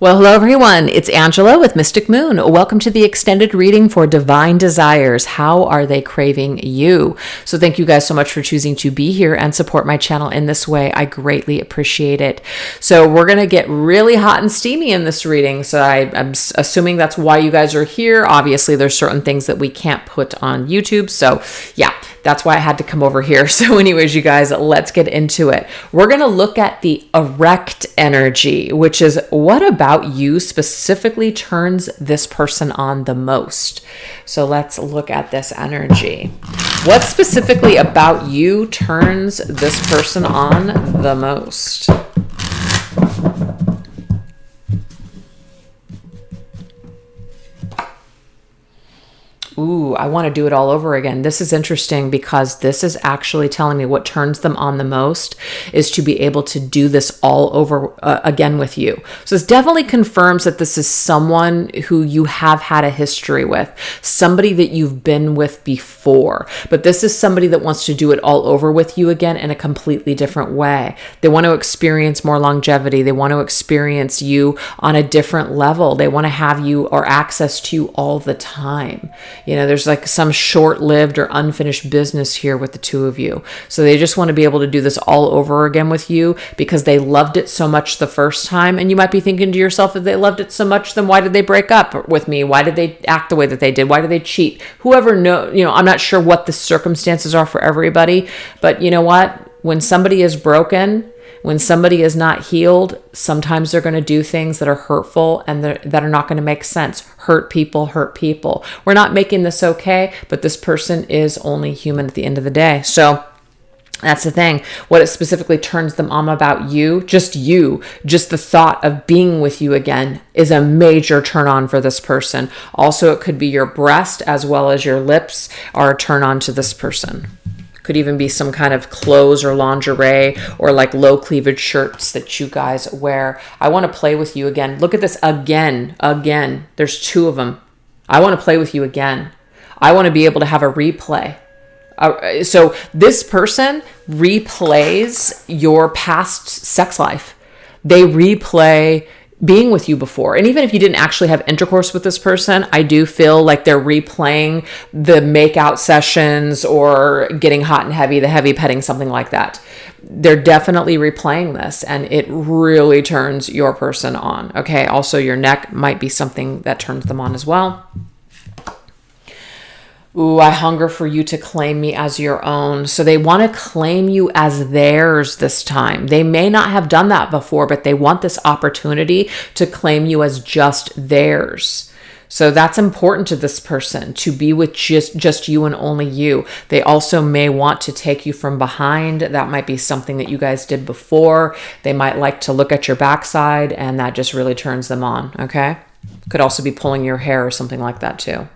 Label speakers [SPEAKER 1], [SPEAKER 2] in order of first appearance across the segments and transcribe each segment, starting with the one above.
[SPEAKER 1] Well, hello everyone. It's Angela with Mystic Moon. Welcome to the extended reading for Divine Desires. How are they craving you? So thank you guys so much for choosing to be here and support my channel in this way. I greatly appreciate it. So we're going to get really hot and steamy in this reading. So I'm assuming that's why you guys are here. Obviously, there's certain things that we can't put on YouTube. So yeah, that's why I had to come over here. So anyways, you guys, let's get into it. We're going to look at the erect energy, which is what about you specifically turns this person on the most. So let's look at this energy. What specifically about you turns this person on the most? Ooh, I want to do it all over again. This is interesting because this is actually telling me what turns them on the most is to be able to do this all over again with you. So this definitely confirms that this is someone who you have had a history with, somebody that you've been with before, but this is somebody that wants to do it all over with you again in a completely different way. They want to experience more longevity. They want to experience you on a different level. They want to have you or access to you all the time. You know, there's like some short-lived or unfinished business here with the two of you. So they just want to be able to do this all over again with you because they loved it so much the first time. And you might be thinking to yourself, if they loved it so much, then why did they break up with me? Why did they act the way that they did? Why did they cheat? Whoever knows, you know, I'm not sure what the circumstances are for everybody, but you know what? When somebody is broken, when somebody is not healed, sometimes they're going to do things that are hurtful and that are not going to make sense. Hurt people. We're not making this okay, but this person is only human at the end of the day. So that's the thing. What it specifically turns them on about you, just the thought of being with you again is a major turn on for this person. Also, it could be your breast as well as your lips are a turn on to this person. Could even be some kind of clothes or lingerie or like low cleavage shirts that you guys wear. I want to play with you again. Look at this again. There's two of them. I want to play with you again. I want to be able to have a replay. So this person replays your past sex life. They replay being with you before. And even if you didn't actually have intercourse with this person, I do feel like they're replaying the makeout sessions or getting hot and heavy, the heavy petting, something like that. They're definitely replaying this and it really turns your person on. Okay. Also, your neck might be something that turns them on as well. Ooh, I hunger for you to claim me as your own. So they want to claim you as theirs this time. They may not have done that before, but they want this opportunity to claim you as just theirs. So that's important to this person, to be with just you and only you. They also may want to take you from behind. That might be something that you guys did before. They might like to look at your backside and that just really turns them on, okay? Could also be pulling your hair or something like that too.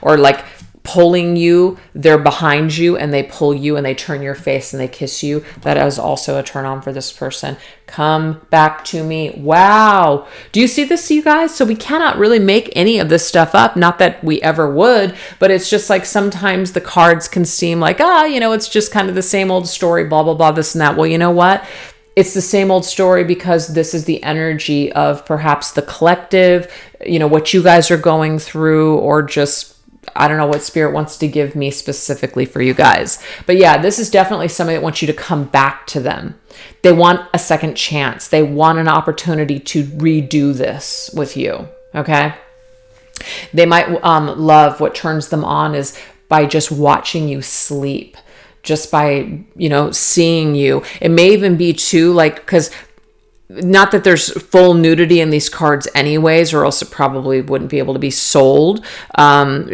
[SPEAKER 1] Or like pulling you, they're behind you and they pull you and they turn your face and they kiss you. That is also a turn on for this person. Come back to me. Wow. Do you see this, you guys? So we cannot really make any of this stuff up. Not that we ever would, but it's just like sometimes the cards can seem like, it's just kind of the same old story, blah, blah, blah, this and that. Well, you know what? It's the same old story because this is the energy of perhaps the collective, what you guys are going through, or just I don't know what spirit wants to give me specifically for you guys. But yeah, this is definitely somebody that wants you to come back to them. They want a second chance. They want an opportunity to redo this with you. Okay. They might love, what turns them on is by just watching you sleep, just by, seeing you. It may even be too, like, because not that there's full nudity in these cards anyways, or else it probably wouldn't be able to be sold.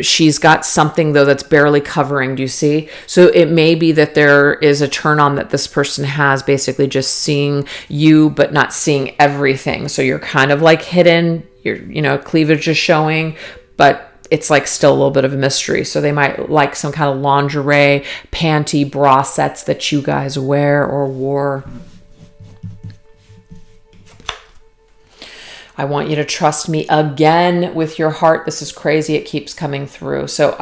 [SPEAKER 1] She's got something though that's barely covering. Do you see? So it may be that there is a turn on that this person has, basically just seeing you, but not seeing everything. So you're kind of like hidden, your cleavage is showing, but it's like still a little bit of a mystery. So they might like some kind of lingerie, panty, bra sets that you guys wear or wore. I want you to trust me again with your heart. This is crazy. It keeps coming through. So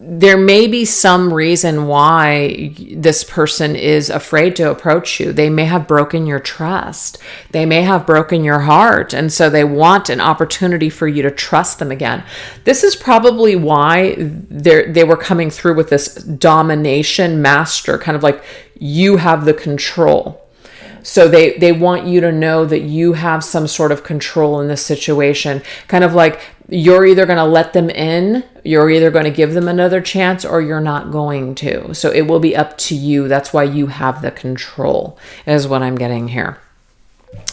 [SPEAKER 1] there may be some reason why this person is afraid to approach you. They may have broken your trust. They may have broken your heart. And so they want an opportunity for you to trust them again. This is probably why they were coming through with this domination master, kind of like you have the control. So they want you to know that you have some sort of control in this situation. Kind of like you're either going to let them in, you're either going to give them another chance, or you're not going to. So it will be up to you. That's why you have the control, is what I'm getting here.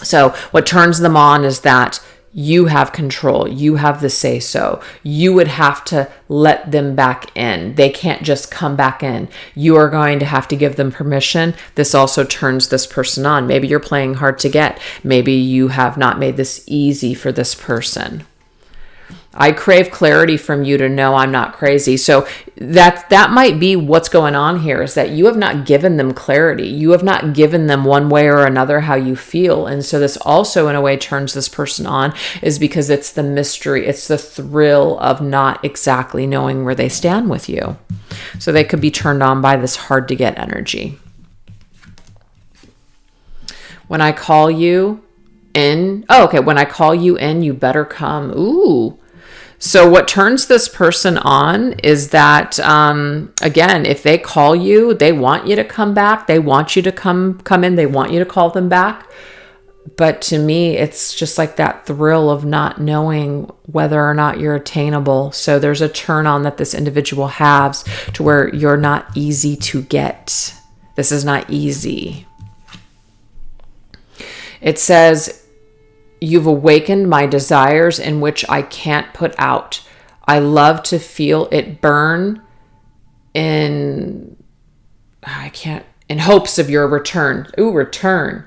[SPEAKER 1] So what turns them on is that you have control. You have the say so. You would have to let them back in. They can't just come back in. You are going to have to give them permission. This also turns this person on. Maybe you're playing hard to get. Maybe you have not made this easy for this person. I crave clarity from you to know I'm not crazy. So that might be what's going on here, is that you have not given them clarity. You have not given them one way or another how you feel. And so this also in a way turns this person on, is because it's the mystery. It's the thrill of not exactly knowing where they stand with you. So they could be turned on by this hard to get energy. When I call you in, when I call you in, you better come. Ooh. So what turns this person on is that, again, if they call you, they want you to come back. They want you to come in. They want you to call them back. But to me, it's just like that thrill of not knowing whether or not you're attainable. So there's a turn on that this individual has to where you're not easy to get. This is not easy. It says, you've awakened my desires in which I can't put out. I love to feel it burn in hopes of your return. Ooh, return.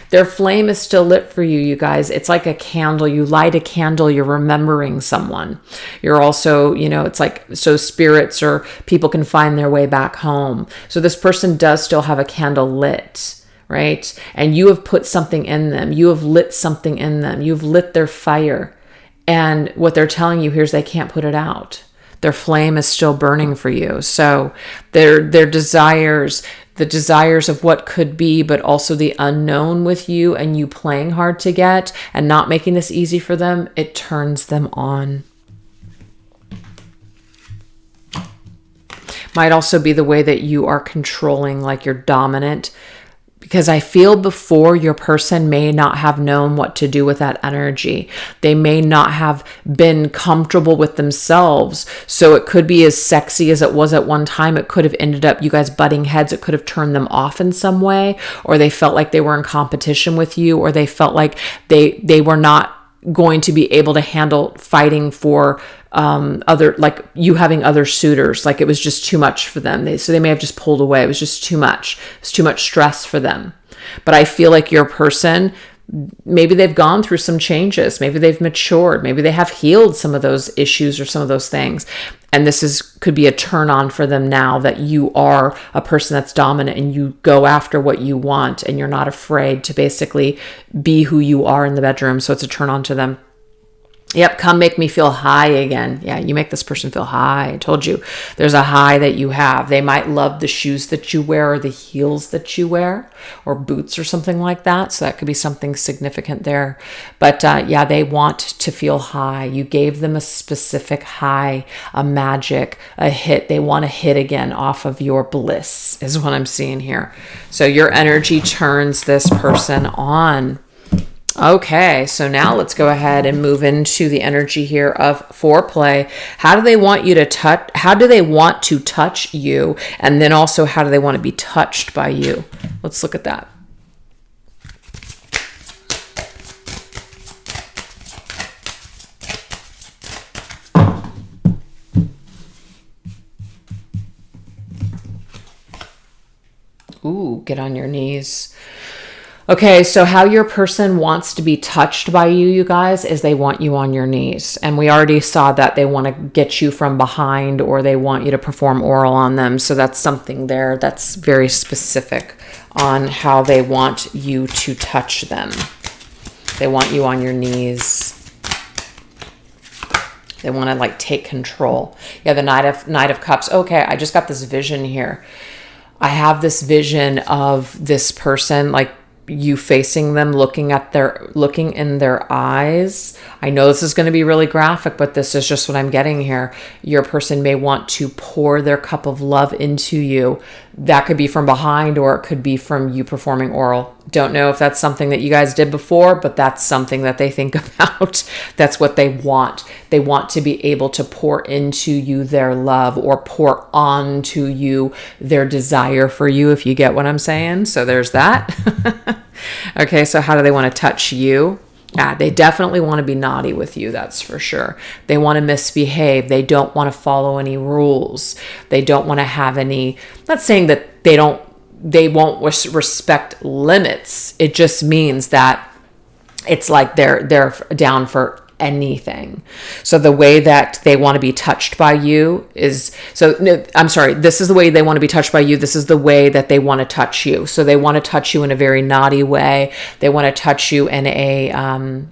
[SPEAKER 1] Their flame is still lit for you, you guys. It's like a candle. You light a candle, you're remembering someone. You're also, it's like, so spirits or people can find their way back home. So this person does still have a candle lit. Right? And you have put something in them. You have lit something in them. You've lit their fire. And what they're telling you here is they can't put it out. Their flame is still burning for you. So their desires, the desires of what could be, but also the unknown with you and you playing hard to get and not making this easy for them, it turns them on. Might also be the way that you are controlling, like you're dominant. Because I feel before, your person may not have known what to do with that energy. They may not have been comfortable with themselves. So it could be as sexy as it was at one time. It could have ended up you guys butting heads. It could have turned them off in some way, or they felt like they were in competition with you, or they felt like they were not going to be able to handle fighting for other, like you having other suitors. Like it was just too much for them. So they may have just pulled away. It was just too much. It's too much stress for them. But I feel like your person, maybe they've gone through some changes. Maybe they've matured. Maybe they have healed some of those issues or some of those things. And this could be a turn on for them now that you are a person that's dominant and you go after what you want and you're not afraid to basically be who you are in the bedroom. So it's a turn on to them. Yep, come make me feel high again. Yeah, you make this person feel high. I told you, there's a high that you have. They might love the shoes that you wear or the heels that you wear or boots or something like that. So that could be something significant there. But yeah, they want to feel high. You gave them a specific high, a magic, a hit. They want to hit again off of your bliss is what I'm seeing here. So your energy turns this person on. Okay, so now let's go ahead and move into the energy here of foreplay. How do they want you to touch? How do they want to touch you? And then also, how do they want to be touched by you? Let's look at that. Ooh, get on your knees. Okay, so how your person wants to be touched by you, you guys, is they want you on your knees. And we already saw that they want to get you from behind or they want you to perform oral on them. So that's something there that's very specific on how they want you to touch them. They want you on your knees. They want to like take control. Yeah, the Knight of Cups. Okay, I just got this vision here. I have this vision of this person, like you facing them, looking in their eyes. I know this is going to be really graphic, but this is just what I'm getting here. Your person may want to pour their cup of love into you. That could be from behind, or it could be from you performing oral. Don't know if that's something that you guys did before, but that's something that they think about. That's what they want. They want to be able to pour into you their love, or pour onto you their desire for you, if you get what I'm saying. So there's that. Okay, so how do they want to touch you? Yeah, they definitely want to be naughty with you, that's for sure. They want to misbehave. They don't want to follow any rules. They don't want to have any, not saying that they won't respect limits. It just means that it's like they're down for anything. So the way that they want to be touched by you is, this is the way they want to be touched by you. This is the way that they want to touch you. So they want to touch you in a very naughty way. They want to touch you in a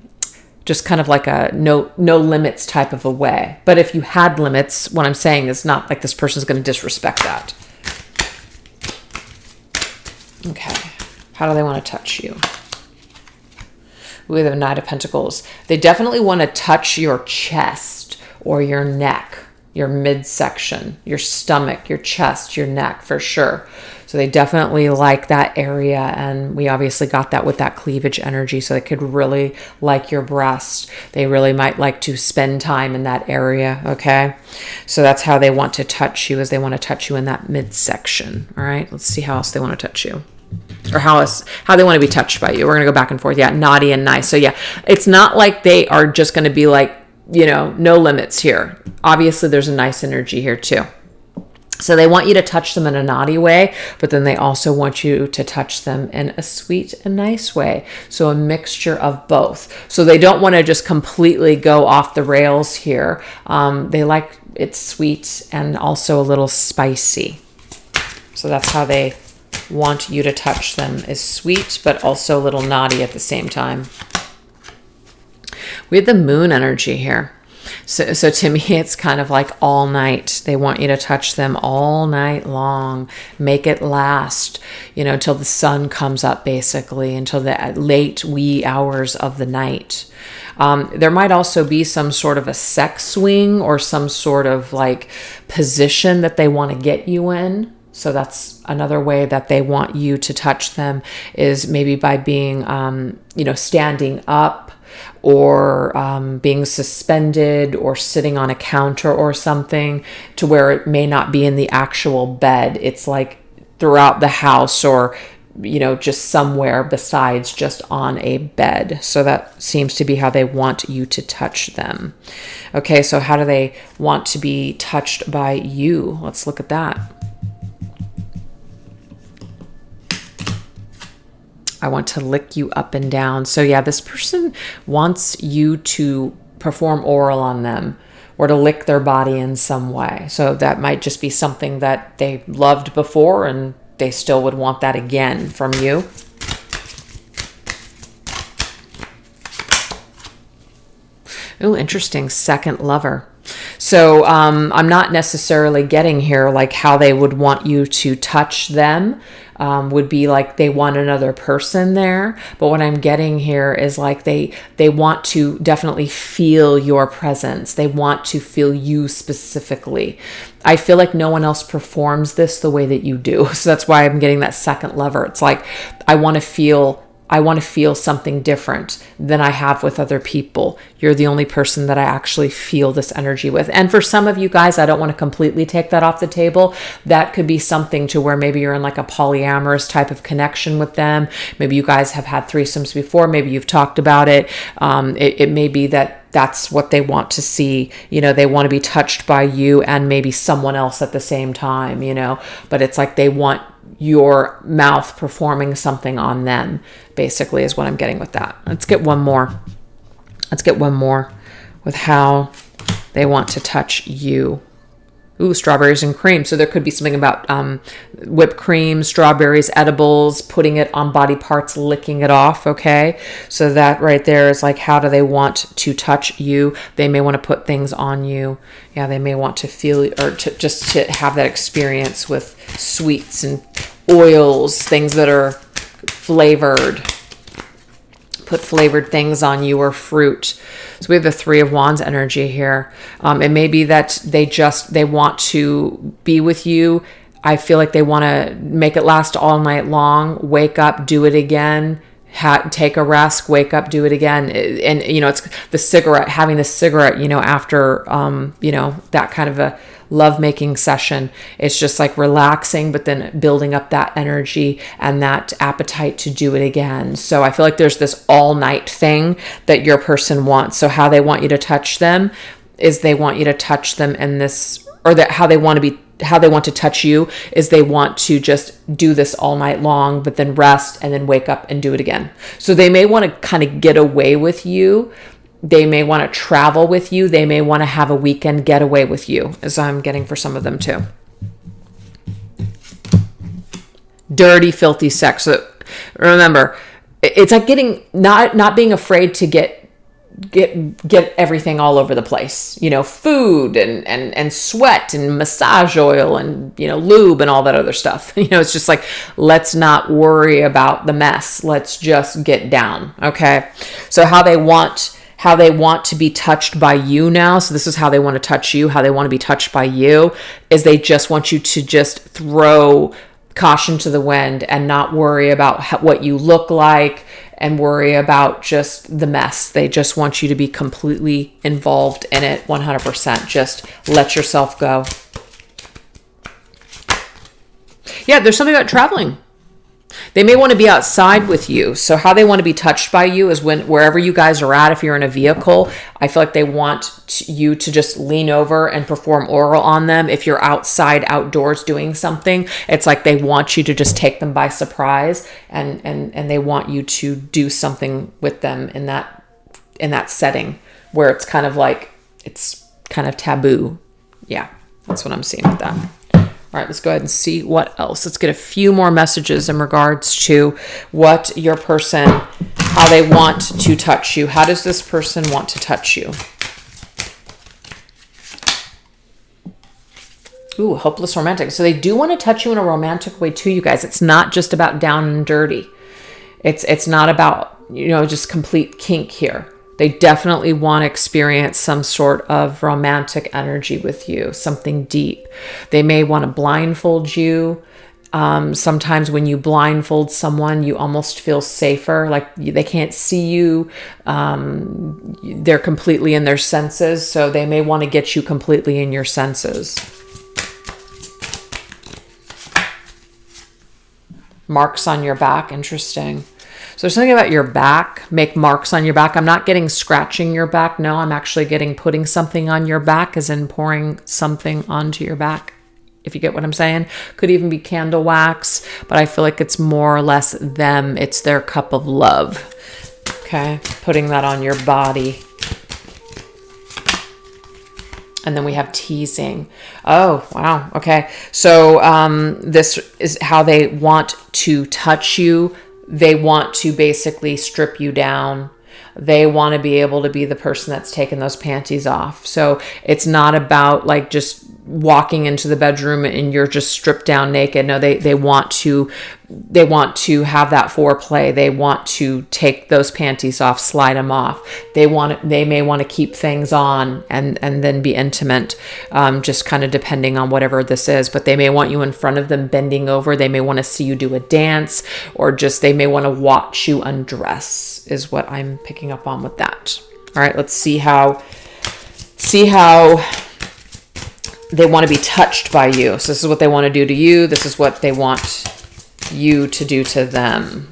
[SPEAKER 1] just kind of like a no limits type of a way. But if you had limits, what I'm saying is not like this person's going to disrespect that. Okay. How do they want to touch you? With the Knight of Pentacles. They definitely want to touch your chest or your neck, your midsection, your stomach, your chest, your neck, for sure. So they definitely like that area, and we obviously got that with that cleavage energy, so they could really like your breast. They really might like to spend time in that area, okay? So that's how they want to touch you, is they want to touch you in that midsection, all right? Let's see how else they want to touch you. Or how they want to be touched by you. We're going to go back and forth. Yeah, naughty and nice. So yeah, it's not like they are just going to be like, no limits here. Obviously, there's a nice energy here too. So they want you to touch them in a naughty way, but then they also want you to touch them in a sweet and nice way. So a mixture of both. So they don't want to just completely go off the rails here. They like it sweet and also a little spicy. So that's how they want you to touch them, is sweet, but also a little naughty at the same time. We have the Moon energy here. So to me, it's kind of like all night. They want you to touch them all night long. Make it last, until the sun comes up, basically, until the late wee hours of the night. There might also be some sort of a sex swing or some sort of like position that they want to get you in. So that's another way that they want you to touch them, is maybe by being, standing up, or being suspended, or sitting on a counter or something, to where it may not be in the actual bed. It's like throughout the house, or, just somewhere besides just on a bed. So that seems to be how they want you to touch them. Okay, so how do they want to be touched by you? Let's look at that. I want to lick you up and down. So yeah, this person wants you to perform oral on them, or to lick their body in some way. So that might just be something that they loved before, and they still would want that again from you. Oh, interesting. Second lover. So I'm not necessarily getting here like how they would want you to touch them. Would be like they want another person there. But what I'm getting here is like they want to definitely feel your presence. They want to feel you specifically. I feel like no one else performs this the way that you do. So that's why I'm getting that second lover. It's like I want to feel something different than I have with other people. You're the only person that I actually feel this energy with. And for some of you guys, I don't want to completely take that off the table. That could be something to where maybe you're in like a polyamorous type of connection with them. Maybe you guys have had threesomes before. Maybe you've talked about it. It may be that that's what they want to see. They want to be touched by you and maybe someone else at the same time, but it's like they want your mouth performing something on them, basically, is what I'm getting with that. Let's get one more with how they want to touch you. Ooh, strawberries and cream. So there could be something about whipped cream, strawberries, edibles, putting it on body parts, licking it off, okay? So that right there is like, how do they want to touch you? They may want to put things on you. Yeah, they may want to feel, or to have that experience with sweets and oils, things that are flavored. Put flavored things on you, or fruit. So we have the Three of Wands energy here. It may be that they want to be with you. I feel like they want to make it last all night long. Wake up, do it again. Take a rest, wake up, do it again. And, it's the cigarette, having the cigarette, after, that kind of a lovemaking session. It's just like relaxing, but then building up that energy and that appetite to do it again. So I feel like there's this all night thing that your person wants. So how they want you to touch them is they want you to touch them in this, or that how they want to touch you is they want to just do this all night long, but then rest and then wake up and do it again. So they may want to kind of get away with you. They may want to travel with you. They may want to have a weekend getaway with you, as I'm getting for some of them too. Dirty, filthy sex. So remember, it's like not being afraid to get everything all over the place, food and sweat and massage oil and, lube and all that other stuff. It's just like, let's not worry about the mess. Let's just get down. Okay. So how they want to be touched by you now. So this is how they want to touch you, how they want to be touched by you, is they just want you to just throw caution to the wind and not worry about what you look like and worry about just the mess. They just want you to be completely involved in it 100%. Just let yourself go. Yeah, there's something about traveling. They may want to be outside with you. So how they want to be touched by you is wherever you guys are at, if you're in a vehicle, I feel like they want you to just lean over and perform oral on them. If you're outside, outdoors doing something, it's like they want you to just take them by surprise and they want you to do something with them in that setting where it's kind of like, it's kind of taboo. Yeah, that's what I'm seeing with that. All right, let's go ahead and see what else. Let's get a few more messages in regards to what your person, how they want to touch you. How does this person want to touch you? Ooh, hopeless romantic. So they do want to touch you in a romantic way too, you guys. It's not just about down and dirty. It's not about, just complete kink here. They definitely want to experience some sort of romantic energy with you, something deep. They may want to blindfold you. Sometimes when you blindfold someone, you almost feel safer, like they can't see you. They're completely in their senses, so they may want to get you completely in your senses. Marks on your back, interesting. So there's something about your back, make marks on your back. I'm not getting scratching your back. No, I'm actually getting putting something on your back, as in pouring something onto your back, if you get what I'm saying. Could even be candle wax, but I feel like it's more or less them. It's their cup of love. Okay, putting that on your body. And then we have teasing. Oh, wow. Okay. So this is how they want to touch you. They want to basically strip you down. They want to be able to be the person that's taking those panties off. So it's not about like just walking into the bedroom and you're just stripped down naked. No, they want to have that foreplay. They want to take those panties off, slide them off. They may want to keep things on and then be intimate, just kind of depending on whatever this is. But they may want you in front of them bending over. They may want to see you do a dance, or just they may want to watch you undress, is what I'm picking up on with that. All right, let's see how they want to be touched by you. So this is what they want to do to you. This is what they want you to do to them.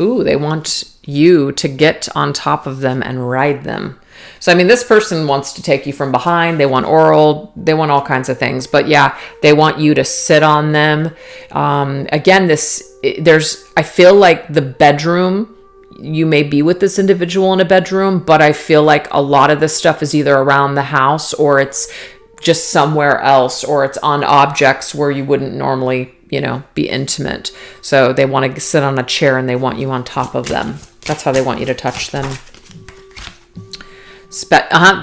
[SPEAKER 1] Ooh, they want you to get on top of them and ride them. So, I mean, this person wants to take you from behind. They want oral. They want all kinds of things. But yeah, they want you to sit on them. Again, I feel like the bedroom, you may be with this individual in a bedroom, but I feel like a lot of this stuff is either around the house or it's just somewhere else, or it's on objects where you wouldn't normally, be intimate. So they want to sit on a chair and they want you on top of them. That's how they want you to touch them.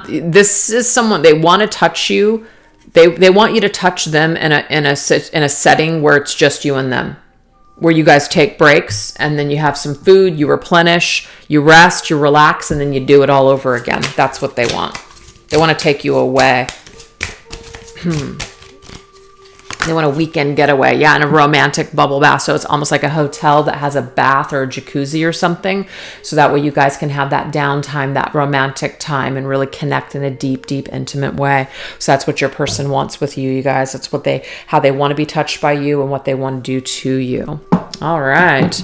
[SPEAKER 1] This is someone, they want to touch you. They want you to touch them in a setting where it's just you and them, where you guys take breaks and then you have some food, you replenish, you rest, you relax, and then you do it all over again. That's what they want. They want to take you away. They want a weekend getaway. Yeah, and a romantic bubble bath. So it's almost like a hotel that has a bath or a jacuzzi or something. So that way you guys can have that downtime, that romantic time, and really connect in a deep, deep, intimate way. So that's what your person wants with you, you guys. That's how they want to be touched by you and what they want to do to you. All right.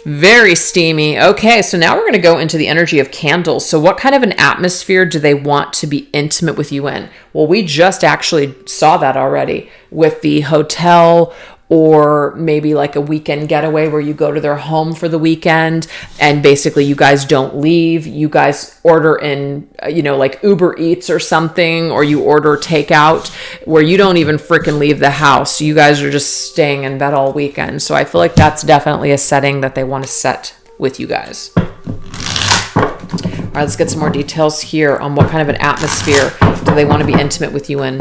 [SPEAKER 1] Very steamy. Okay, so now we're going to go into the energy of candles. So what kind of an atmosphere do they want to be intimate with you in? Well, we just actually saw that already with the hotel, or maybe like a weekend getaway where you go to their home for the weekend and basically you guys don't leave. You guys order in, like Uber Eats or something, or you order takeout where you don't even freaking leave the house. You guys are just staying in bed all weekend. So I feel like that's definitely a setting that they want to set with you guys. All right, let's get some more details here on what kind of an atmosphere do they want to be intimate with you in.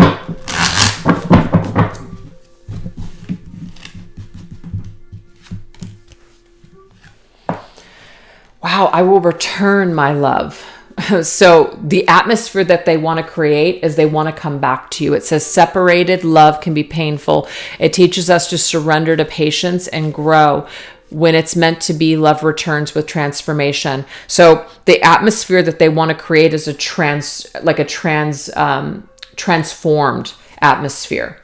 [SPEAKER 1] Wow, I will return my love. So the atmosphere that they want to create is they want to come back to you. It says separated love can be painful. It teaches us to surrender to patience and grow. When it's meant to be, love returns with transformation. So the atmosphere that they want to create is a transformed atmosphere.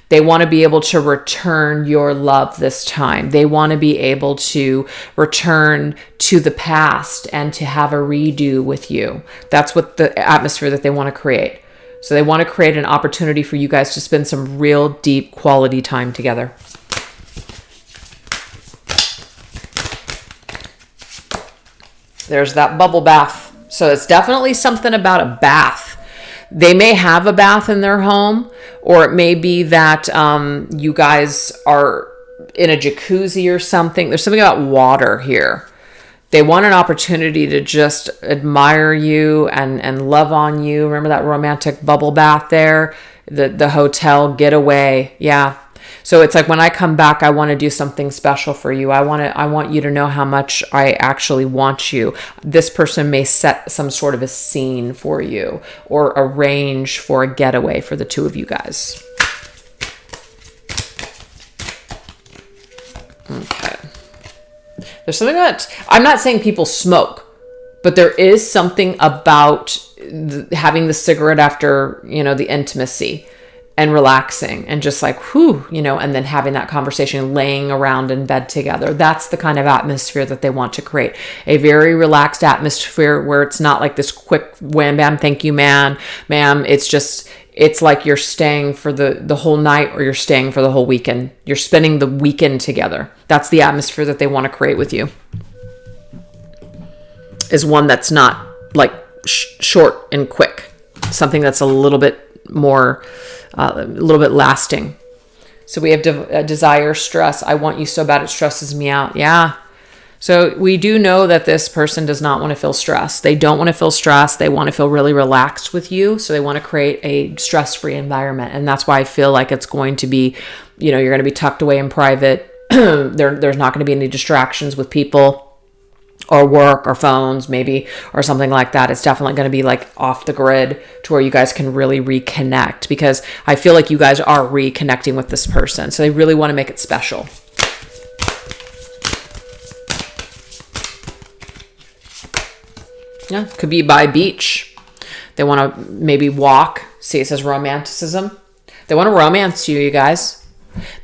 [SPEAKER 1] They want to be able to return your love this time. They want to be able to return to the past and to have a redo with you. That's what the atmosphere that they want to create. So they want to create an opportunity for you guys to spend some real deep quality time together. There's that bubble bath. So it's definitely something about a bath. They may have a bath in their home, or it may be that you guys are in a jacuzzi or something. There's something about water here. They want an opportunity to just admire you and love on you. Remember that romantic bubble bath there? The hotel getaway. Yeah. So it's like when I come back, I want to do something special for you. I want you to know how much I actually want you. This person may set some sort of a scene for you or arrange for a getaway for the two of you guys. Okay. There's something that, I'm not saying people smoke, but there is something about having the cigarette after, the intimacy. And relaxing and just like, whew, and then having that conversation, laying around in bed together. That's the kind of atmosphere that they want to create. A very relaxed atmosphere where it's not like this quick wham bam, thank you, ma'am. It's like you're staying for the whole night, or you're staying for the whole weekend. You're spending the weekend together. That's the atmosphere that they want to create with you. Is one that's not like short and quick. Something that's a little bit more, a little bit lasting. So we have desire, stress. I want you so bad it stresses me out. Yeah. So we do know that this person does not want to feel stressed. They don't want to feel stressed. They want to feel really relaxed with you. So they want to create a stress-free environment. And that's why I feel like it's going to be, you're going to be tucked away in private. There's not going to be any distractions with people or work or phones maybe, or something like that. It's definitely going to be like off the grid to where you guys can really reconnect, because I feel like you guys are reconnecting with this person. So they really want to make it special. Yeah, could be by beach. They want to maybe walk. See, it says romanticism. They want to romance you, you guys.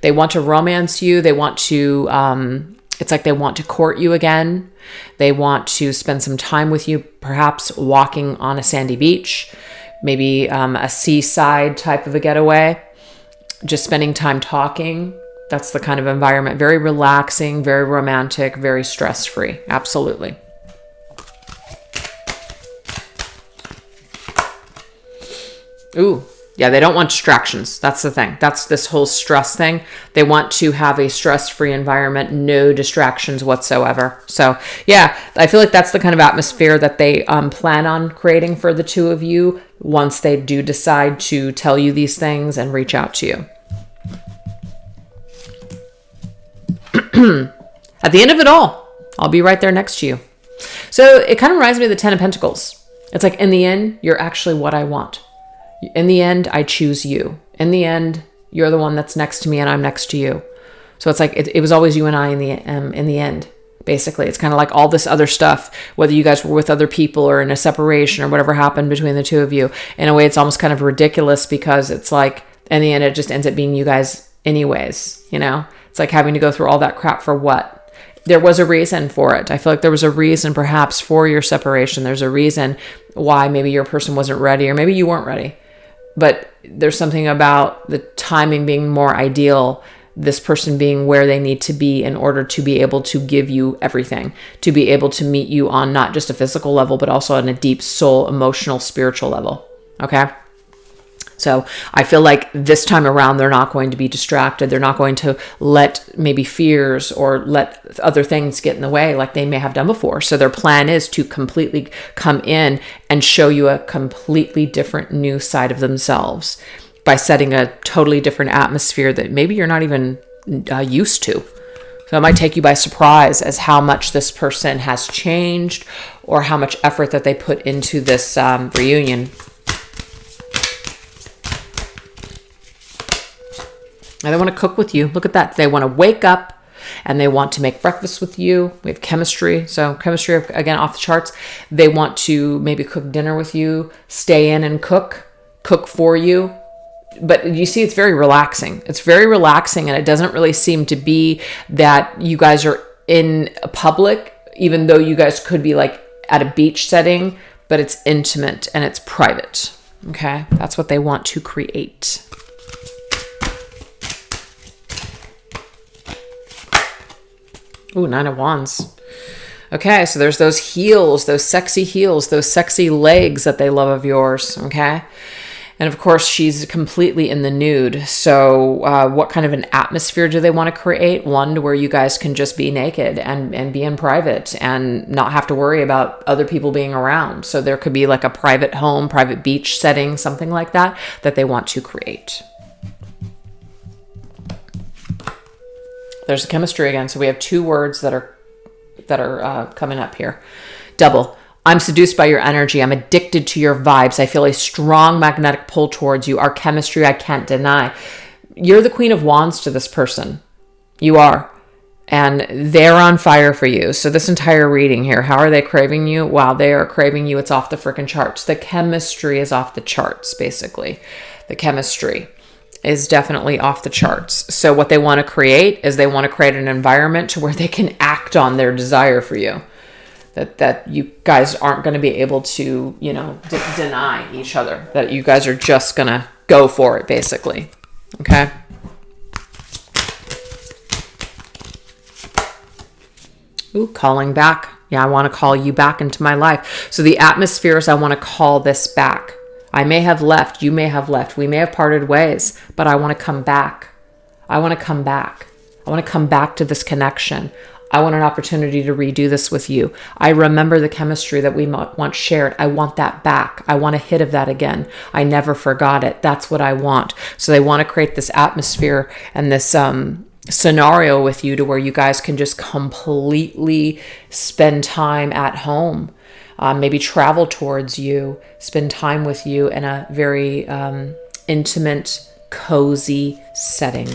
[SPEAKER 1] They want to romance you. They want to, it's like they want to court you again. They want to spend some time with you, perhaps walking on a sandy beach, maybe a seaside type of a getaway, just spending time talking. That's the kind of environment. Very relaxing, very romantic, very stress-free. Absolutely. Ooh, yeah, they don't want distractions. That's the thing. That's this whole stress thing. They want to have a stress-free environment, no distractions whatsoever. So, yeah, I feel like that's the kind of atmosphere that they plan on creating for the two of you once they do decide to tell you these things and reach out to you. At the end of it all, I'll be right there next to you. So it kind of reminds me of the 10 of Pentacles. It's like, in the end, you're actually what I want. In the end, I choose you. In the end, you're the one that's next to me and I'm next to you. So it's like, it was always you and I in the end, basically. It's kind of like all this other stuff, whether you guys were with other people or in a separation or whatever happened between the two of you. In a way, it's almost kind of ridiculous because it's like, in the end, it just ends up being you guys anyways, you know? It's like having to go through all that crap for what? There was a reason for it. I feel like there was a reason perhaps for your separation. There's a reason why maybe your person wasn't ready or maybe you weren't ready. But there's something about the timing being more ideal, this person being where they need to be in order to be able to give you everything, to be able to meet you on not just a physical level, but also on a deep soul, emotional, spiritual level. Okay? So I feel like this time around, they're not going to be distracted. They're not going to let maybe fears or let other things get in the way like they may have done before. So their plan is to completely come in and show you a completely different new side of themselves by setting a totally different atmosphere that maybe you're not even used to. So it might take you by surprise as how much this person has changed or how much effort that they put into this reunion. And they want to cook with you. Look at that. They want to wake up and they want to make breakfast with you. We have chemistry. So chemistry, again, off the charts. They want to maybe cook dinner with you, stay in and cook for you. But you see, it's very relaxing. It's very relaxing. And it doesn't really seem to be that you guys are in a public, even though you guys could be like at a beach setting, but it's intimate and it's private. Okay. That's what they want to create. Ooh, 9 of Wands. Okay, so there's those heels, those sexy legs that they love of yours, okay? And of course, she's completely in the nude. So what kind of an atmosphere do they want to create? One to where you guys can just be naked and be in private and not have to worry about other people being around. So there could be like a private home, private beach setting, something like that they want to create. There's the chemistry again. So we have 2 words that are coming up here. Double. I'm seduced by your energy. I'm addicted to your vibes. I feel a strong magnetic pull towards you. Our chemistry, I can't deny. You're the Queen of Wands to this person. You are. And they're on fire for you. So this entire reading here, how are they craving you? Wow, they are craving you. It's off the freaking charts. The chemistry is off the charts, basically. The chemistry is definitely off the charts. So what they want to create is they want to create an environment to where they can act on their desire for you. That you guys aren't going to be able to, deny each other. That you guys are just going to go for it, basically. Okay? Ooh, calling back. Yeah, I want to call you back into my life. So the atmosphere is I want to call this back. I may have left, you may have left, we may have parted ways, but I want to come back. I want to come back. I want to come back to this connection. I want an opportunity to redo this with you. I remember the chemistry that we once shared. I want that back. I want a hit of that again. I never forgot it. That's what I want. So they want to create this atmosphere and this scenario with you to where you guys can just completely spend time at home. Maybe travel towards you, spend time with you in a very intimate, cozy setting.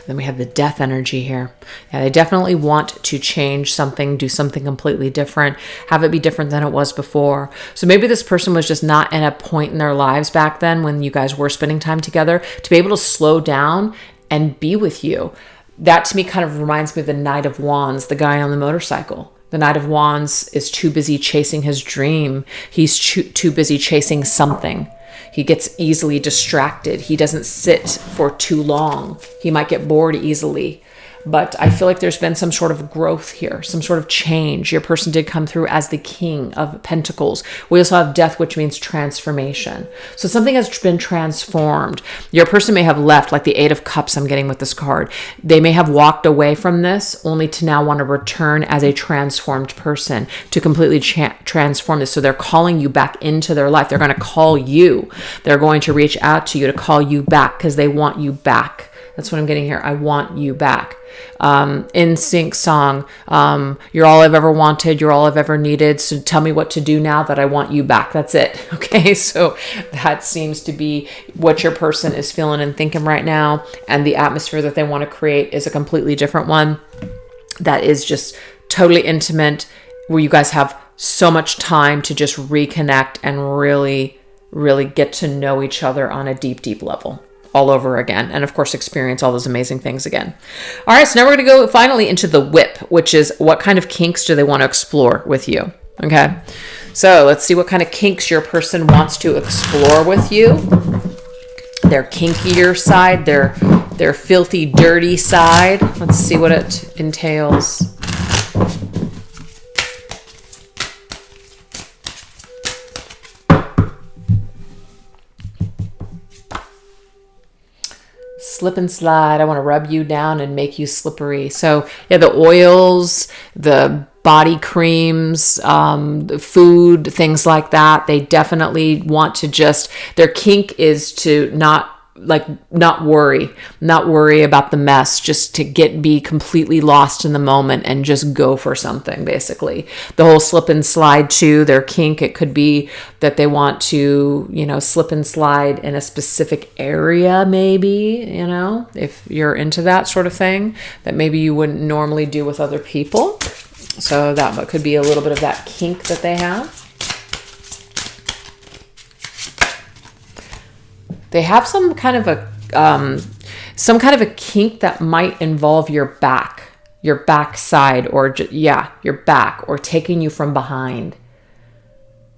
[SPEAKER 1] Then we have the death energy here. Yeah, they definitely want to change something, do something completely different, have it be different than it was before. So maybe this person was just not in a point in their lives back then when you guys were spending time together to be able to slow down and be with you. That to me kind of reminds me of the Knight of Wands, the guy on the motorcycle. The Knight of Wands is too busy chasing his dream. He's too busy chasing something. He gets easily distracted. He doesn't sit for too long. He might get bored easily. but I feel like there's been some sort of growth here, some sort of change. Your person did come through as the King of Pentacles. We also have Death, which means transformation. So something has been transformed. Your person may have left, like the Eight of Cups I'm getting with this card. They may have walked away from this only to now want to return as a transformed person to completely transform this. So they're calling you back into their life. They're going to call you. They're going to reach out to you to call you back because they want you back. That's what I'm getting here. I want you back. In Sync song, you're all I've ever wanted, you're all I've ever needed, so tell me what to do now that I want you back. That's it. Okay, so that seems to be what your person is feeling and thinking right now, and the atmosphere that they want to create is a completely different one that is just totally intimate, where you guys have so much time to just reconnect and really get to know each other on a deep level all over again, and of course experience all those amazing things again. All right, so now we're going to go finally into the whip, which is what kind of kinks do they want to explore with you. Okay, so let's see what kind of kinks your person wants to explore with you. Their kinkier side, their filthy dirty side. Let's see what it entails. Slip and slide. I want to rub you down and make you slippery. So yeah, the oils, the body creams, the food, things like that. They definitely want to just, their kink is to not worry about the mess, just to be completely lost in the moment and just go for something, basically. The whole slip and slide too, their kink, it could be that they want to, slip and slide in a specific area, maybe, if you're into that sort of thing that maybe you wouldn't normally do with other people. So that could be a little bit of that kink that they have. They have some kind of a kink that might involve your backside, or your back, or taking you from behind.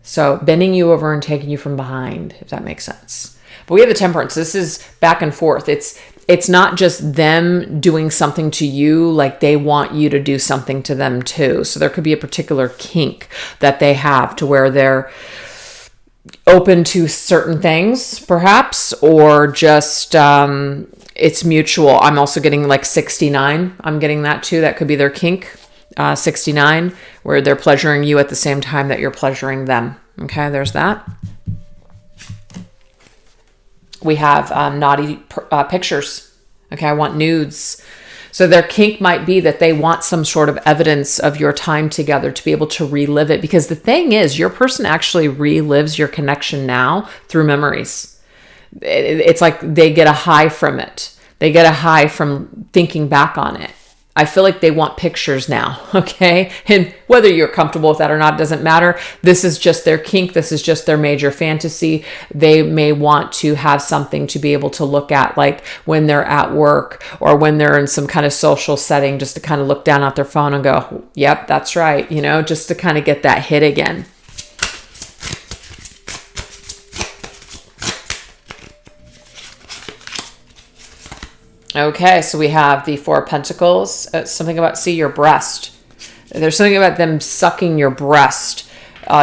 [SPEAKER 1] So bending you over and taking you from behind, if that makes sense. But we have the Temperance. This is back and forth. It's not just them doing something to you, like they want you to do something to them too. So there could be a particular kink that they have to where they're open to certain things, perhaps, or just it's mutual. I'm also getting like 69. I'm getting that too. That could be their kink, 69, where they're pleasuring you at the same time that you're pleasuring them. Okay, there's that. We have naughty pictures. Okay, I want nudes. So their kink might be that they want some sort of evidence of your time together to be able to relive it. Because the thing is, your person actually relives your connection now through memories. It's like they get a high from it. They get a high from thinking back on it. I feel like they want pictures now, okay? And whether you're comfortable with that or not doesn't matter. This is just their kink. This is just their major fantasy. They may want to have something to be able to look at, like when they're at work or when they're in some kind of social setting, just to kind of look down at their phone and go, yep, that's right, just to kind of get that hit again. Okay, so we have the Four of Pentacles. Something about, your breast. There's something about them sucking your breast,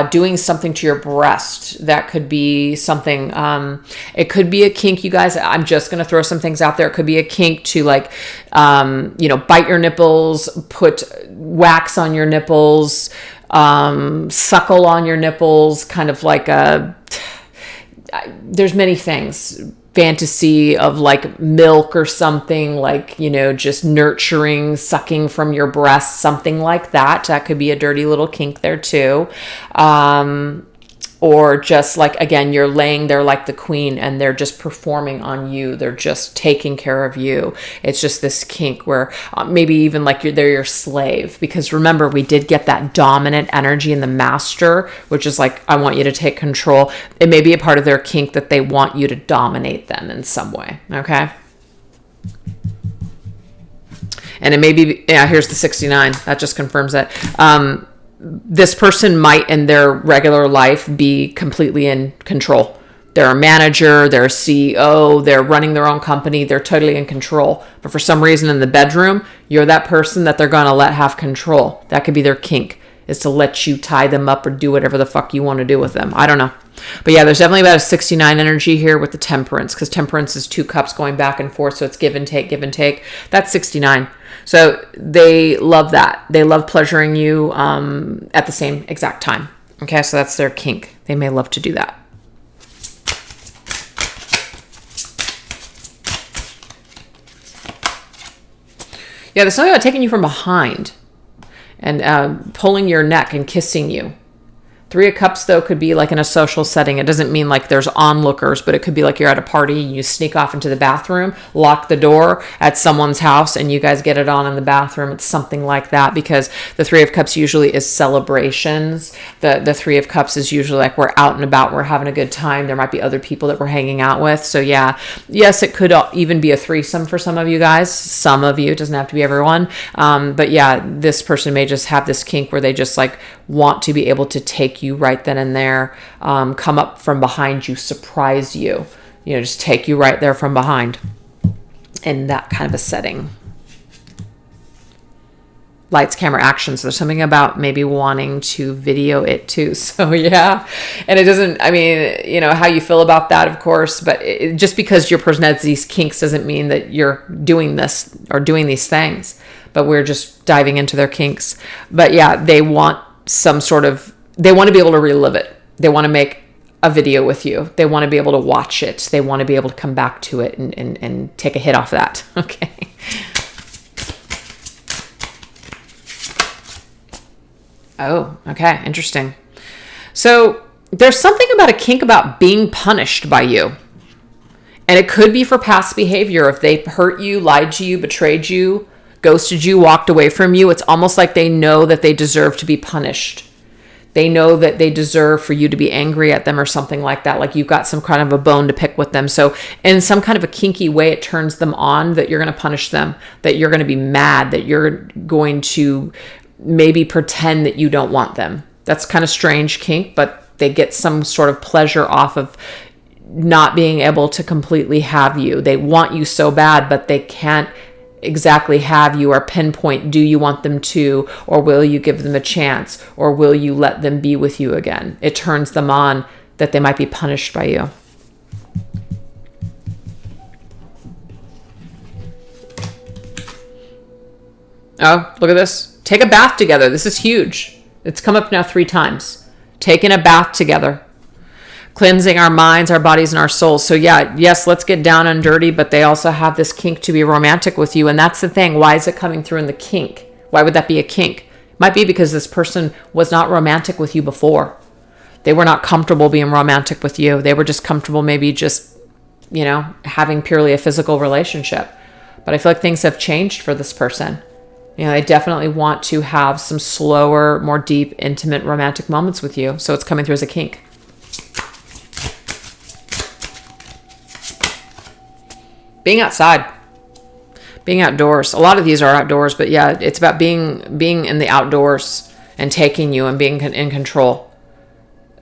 [SPEAKER 1] doing something to your breast. That could be something. It could be a kink, you guys. I'm just going to throw some things out there. It could be a kink to bite your nipples, put wax on your nipples, suckle on your nipples, kind of like there's many things. Fantasy of like milk or something, like, just nurturing, sucking from your breast, something like that. That could be a dirty little kink there too. Or just like, again, you're laying there like the queen and they're just performing on you. They're just taking care of you. It's just this kink where maybe even like they're your slave. Because remember, we did get that dominant energy in the master, which is like, I want you to take control. It may be a part of their kink that they want you to dominate them in some way. Okay. And it may be, here's the 69. That just confirms it. This person might in their regular life be completely in control. They're a manager, they're a CEO, they're running their own company, they're totally in control. But for some reason in the bedroom, you're that person that they're going to let have control. That could be their kink, is to let you tie them up or do whatever the fuck you want to do with them. I don't know. But yeah, there's definitely about a 69 energy here with the temperance, because temperance is 2 cups going back and forth. So it's give and take, give and take. That's 69. So they love that. They love pleasuring you at the same exact time. Okay, so that's their kink. They may love to do that. Yeah, there's something about taking you from behind and pulling your neck and kissing you. 3 of Cups, though, could be like in a social setting. It doesn't mean like there's onlookers, but it could be like you're at a party, you sneak off into the bathroom, lock the door at someone's house, and you guys get it on in the bathroom. It's something like that, because the 3 of Cups usually is celebrations. The 3 of Cups is usually like we're out and about, we're having a good time. There might be other people that we're hanging out with. So yeah, yes, it could even be a threesome for some of you guys. Some of you, it doesn't have to be everyone. But yeah, this person may just have this kink where they just like want to be able to take you right then and there, come up from behind you, surprise you, just take you right there from behind in that kind of a setting. Lights, camera, action. So there's something about maybe wanting to video it too. So yeah. And it doesn't, I mean, how you feel about that, of course, but just because your person has these kinks doesn't mean that you're doing this or doing these things, but we're just diving into their kinks. But yeah, they want they want to be able to relive it. They want to make a video with you. They want to be able to watch it. They want to be able to come back to it and take a hit off that. Okay. Oh, okay. Interesting. So there's something about a kink about being punished by you. And it could be for past behavior. If they hurt you, lied to you, betrayed you, ghosted you, walked away from you, it's almost like they know that they deserve to be punished. They know that they deserve for you to be angry at them or something like that. Like you've got some kind of a bone to pick with them. So in some kind of a kinky way, it turns them on that you're going to punish them, that you're going to be mad, that you're going to maybe pretend that you don't want them. That's kind of strange kink, but they get some sort of pleasure off of not being able to completely have you. They want you so bad, but they can't exactly have you or pinpoint, do you want them to, or will you give them a chance, or will you let them be with you again? It turns them on that they might be punished by you. Oh, look at this. Take a bath together. This is huge. It's come up now 3 times. Taking a bath together. Cleansing our minds, our bodies, and our souls. So yeah, yes, let's get down and dirty, but they also have this kink to be romantic with you. And that's the thing. Why is it coming through in the kink? Why would that be a kink? It might be because this person was not romantic with you before. They were not comfortable being romantic with you. They were just comfortable maybe just, having purely a physical relationship. But I feel like things have changed for this person. They definitely want to have some slower, more deep, intimate, romantic moments with you. So it's coming through as a kink. Being outside, being outdoors. A lot of these are outdoors, but yeah, it's about being in the outdoors and taking you and being in control.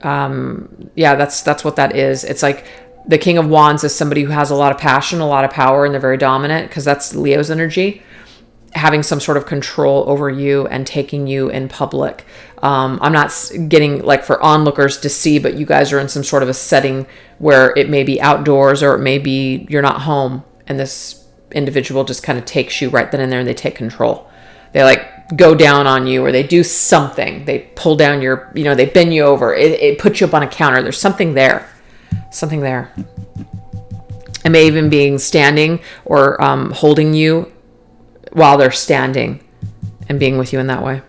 [SPEAKER 1] Yeah, that's what that is. It's like the King of Wands is somebody who has a lot of passion, a lot of power, and they're very dominant because that's Leo's energy. Having some sort of control over you and taking you in public. I'm not getting like for onlookers to see, but you guys are in some sort of a setting where it may be outdoors or it may be you're not home, and this individual just kind of takes you right then and there and they take control. They like go down on you, or they do something. They pull down your, they bend you over. It puts you up on a counter. There's something there. Something there. It may even be standing or holding you while they're standing and being with you in that way.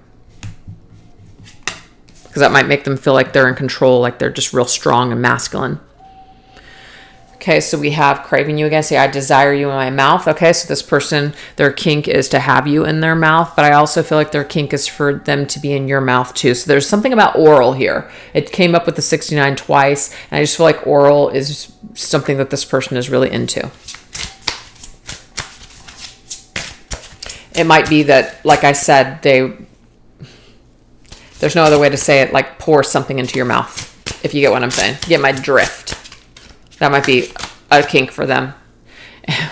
[SPEAKER 1] Because that might make them feel like they're in control, like they're just real strong and masculine. Okay, so we have craving you again. Say, I desire you in my mouth. Okay, so this person, their kink is to have you in their mouth, but I also feel like their kink is for them to be in your mouth too. So there's something about oral here. It came up with the 69 twice, and I just feel like oral is something that this person is really into. It might be that, like I said, there's no other way to say it, like pour something into your mouth, if you get what I'm saying. You get my drift. That might be a kink for them.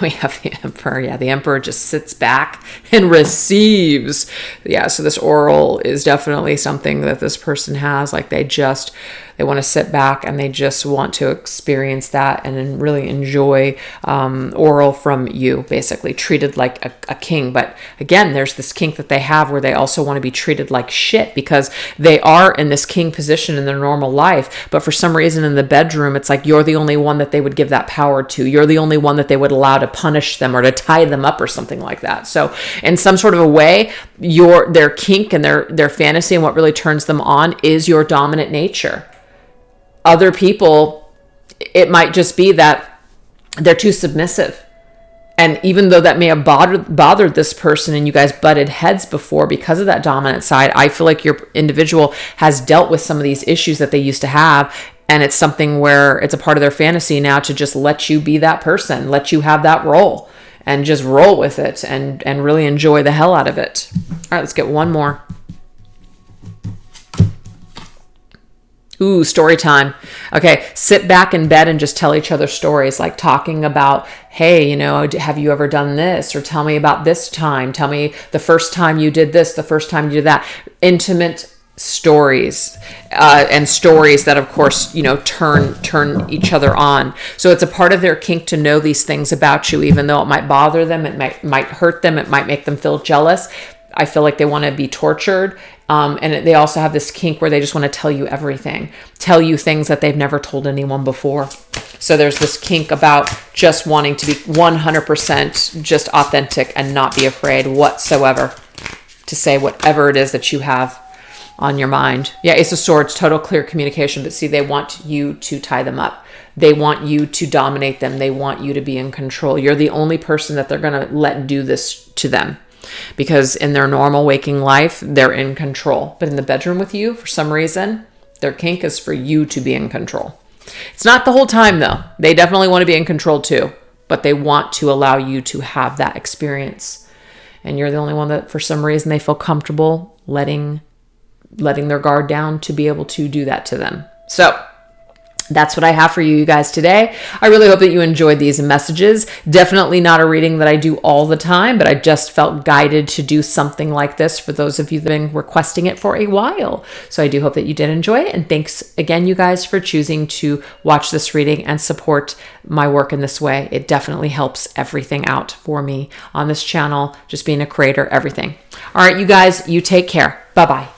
[SPEAKER 1] We have the Emperor. Yeah, the Emperor just sits back and receives. Yeah, so this oral is definitely something that this person has. Like they want to sit back and they just want to experience that and then really enjoy oral from you, basically treated like a king. But again, there's this kink that they have where they also want to be treated like shit because they are in this king position in their normal life. But for some reason in the bedroom, it's like you're the only one that they would give that power to. You're the only one that they would allow to punish them or to tie them up or something like that. So in some sort of a way, their kink and their fantasy and what really turns them on is your dominant nature. Other people, it might just be that they're too submissive. And even though that may have bothered this person and you guys butted heads before because of that dominant side, I feel like your individual has dealt with some of these issues that they used to have. And it's something where it's a part of their fantasy now to just let you be that person, let you have that role and just roll with it and really enjoy the hell out of it. All right, let's get one more. Ooh, story time. Okay, sit back in bed and just tell each other stories, like talking about, hey, have you ever done this? Or tell me about this time. Tell me the first time you did this, the first time you did that. Intimate stories and stories that, of course, turn each other on. So it's a part of their kink to know these things about you, even though it might bother them, it might hurt them, it might make them feel jealous. I feel like they want to be tortured. And they also have this kink where they just want to tell you everything, tell you things that they've never told anyone before. So there's this kink about just wanting to be 100% just authentic and not be afraid whatsoever to say whatever it is that you have on your mind. Yeah, Ace of Swords, total clear communication. But see, they want you to tie them up. They want you to dominate them. They want you to be in control. You're the only person that they're going to let do this to them. Because in their normal waking life, they're in control. But in the bedroom with you, for some reason, their kink is for you to be in control. It's not the whole time, though. They definitely want to be in control, too. But they want to allow you to have that experience. And you're the only one that, for some reason, they feel comfortable letting their guard down to be able to do that to them. So that's what I have for you guys today. I really hope that you enjoyed these messages. Definitely not a reading that I do all the time, but I just felt guided to do something like this for those of you that have been requesting it for a while. So I do hope that you did enjoy it. And thanks again, you guys, for choosing to watch this reading and support my work in this way. It definitely helps everything out for me on this channel, just being a creator, everything. All right, you guys, you take care. Bye-bye.